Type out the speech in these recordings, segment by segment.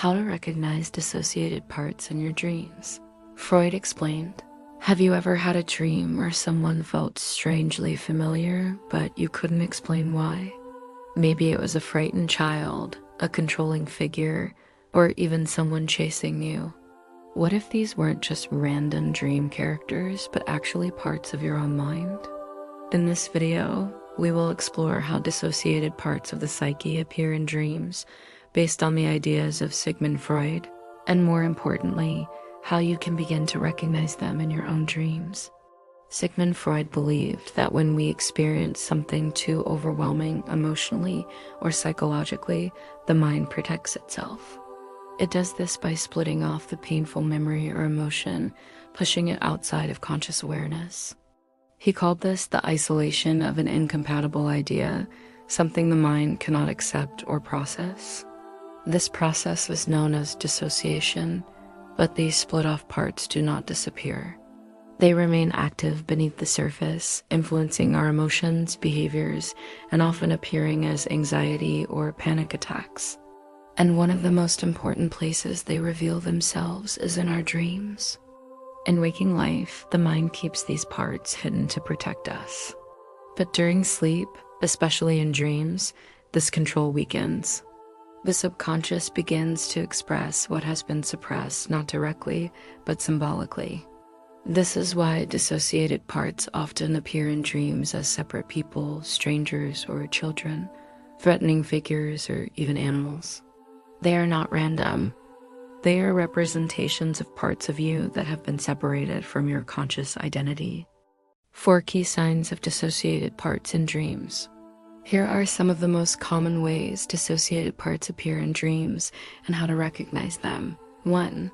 How to recognize dissociated parts in your dreams. Freud explained, "Have you ever had a dream where someone felt strangely familiar, but you couldn't explain why? Maybe it was a frightened child, a controlling figure, or even someone chasing you. What if these weren't just random dream characters, but actually parts of your own mind?" In this video, we will explore how dissociated parts of the psyche appear in dreams based on the ideas of Sigmund Freud, and more importantly, how you can begin to recognize them in your own dreams. Sigmund Freud believed that when we experience something too overwhelming emotionally or psychologically, the mind protects itself. It does this by splitting off the painful memory or emotion, pushing it outside of conscious awareness. He called this the isolation of an incompatible idea, something the mind cannot accept or process. This process was known as dissociation, but these split-off parts do not disappear. They remain active beneath the surface, influencing our emotions, behaviors, and often appearing as anxiety or panic attacks. And one of the most important places they reveal themselves is in our dreams. In waking life, the mind keeps these parts hidden to protect us. But during sleep, especially in dreams, this control weakens. The subconscious begins to express what has been suppressed, not directly, but symbolically. This is why dissociated parts often appear in dreams as separate people, strangers, or children, threatening figures, or even animals. They are not random. They are representations of parts of you that have been separated from your conscious identity. 4 key signs of dissociated parts in dreams. Here are some of the most common ways dissociated parts appear in dreams and how to recognize them. 1.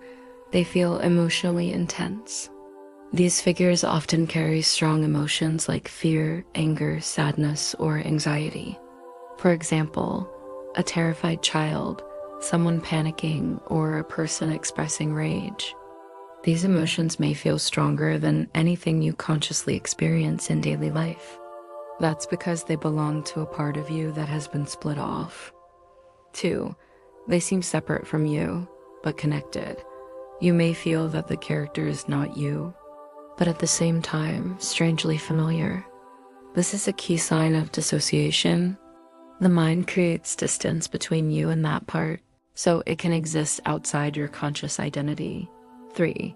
They feel emotionally intense. These figures often carry strong emotions like fear, anger, sadness, or anxiety. For example, a terrified child, someone panicking, or a person expressing rage. These emotions may feel stronger than anything you consciously experience in daily life. That's because they belong to a part of you that has been split off. 2. They seem separate from you, but connected. You may feel that the character is not you, but at the same time, strangely familiar. This is a key sign of dissociation. The mind creates distance between you and that part, so it can exist outside your conscious identity. 3.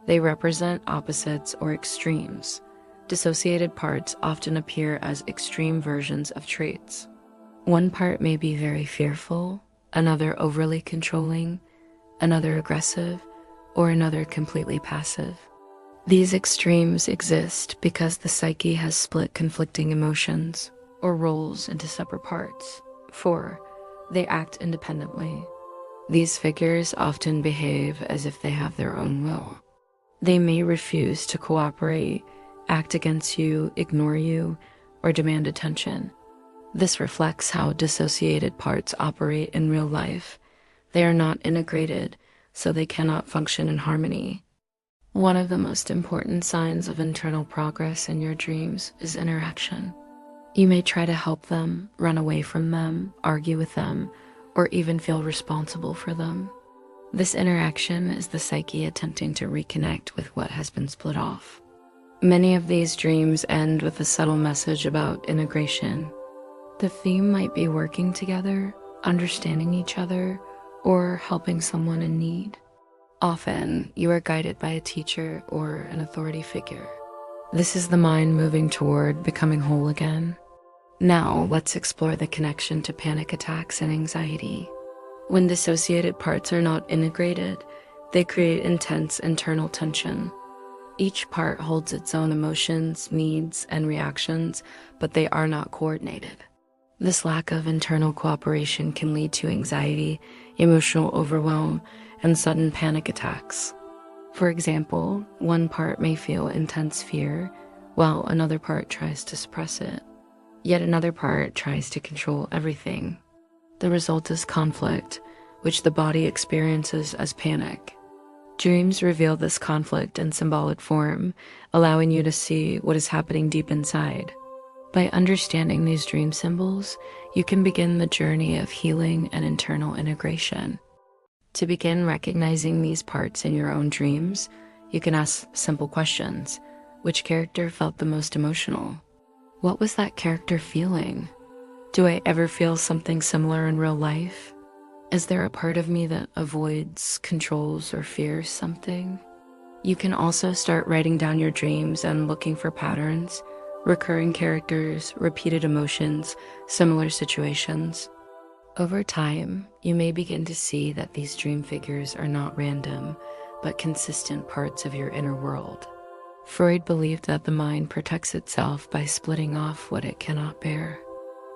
They represent opposites or extremes. Dissociated parts often appear as extreme versions of traits. One part may be very fearful, another overly controlling, another aggressive, or another completely passive. These extremes exist because the psyche has split conflicting emotions or roles into separate parts. 4. They act independently. These figures often behave as if they have their own will. They may refuse to cooperate, act against you, ignore you, or demand attention. This reflects how dissociated parts operate in real life. They are not integrated, so they cannot function in harmony. One of the most important signs of internal progress in your dreams is interaction. You may try to help them, run away from them, argue with them, or even feel responsible for them. This interaction is the psyche attempting to reconnect with what has been split off. Many of these dreams end with a subtle message about integration. The theme might be working together, understanding each other, or helping someone in need. Often, you are guided by a teacher or an authority figure. This is the mind moving toward becoming whole again. Now, let's explore the connection to panic attacks and anxiety. When dissociated parts are not integrated, they create intense internal tension. Each part holds its own emotions, needs, and reactions, but they are not coordinated. This lack of internal cooperation can lead to anxiety, emotional overwhelm, and sudden panic attacks. For example, one part may feel intense fear, while another part tries to suppress it. Yet another part tries to control everything. The result is conflict, which the body experiences as panic. Dreams reveal this conflict in symbolic form, allowing you to see what is happening deep inside. By understanding these dream symbols, you can begin the journey of healing and internal integration. To begin recognizing these parts in your own dreams, you can ask simple questions. Which character felt the most emotional? What was that character feeling? Do I ever feel something similar in real life? Is there a part of me that avoids, controls, or fears something? You can also start writing down your dreams and looking for patterns, recurring characters, repeated emotions, similar situations. Over time, you may begin to see that these dream figures are not random, but consistent parts of your inner world. Freud believed that the mind protects itself by splitting off what it cannot bear.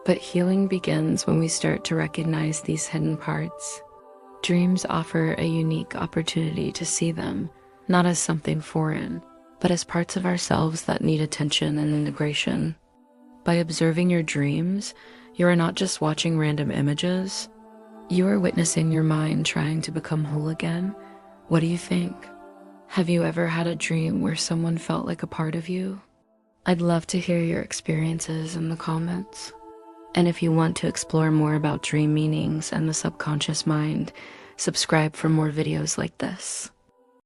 But healing begins when we start to recognize these hidden parts. Dreams offer a unique opportunity to see them, not as something foreign, but as parts of ourselves that need attention and integration. By observing your dreams, you are not just watching random images, you are witnessing your mind trying to become whole again. What do you think? Have you ever had a dream where someone felt like a part of you? I'd love to hear your experiences in the comments. And if you want to explore more about dream meanings and the subconscious mind, subscribe for more videos like this.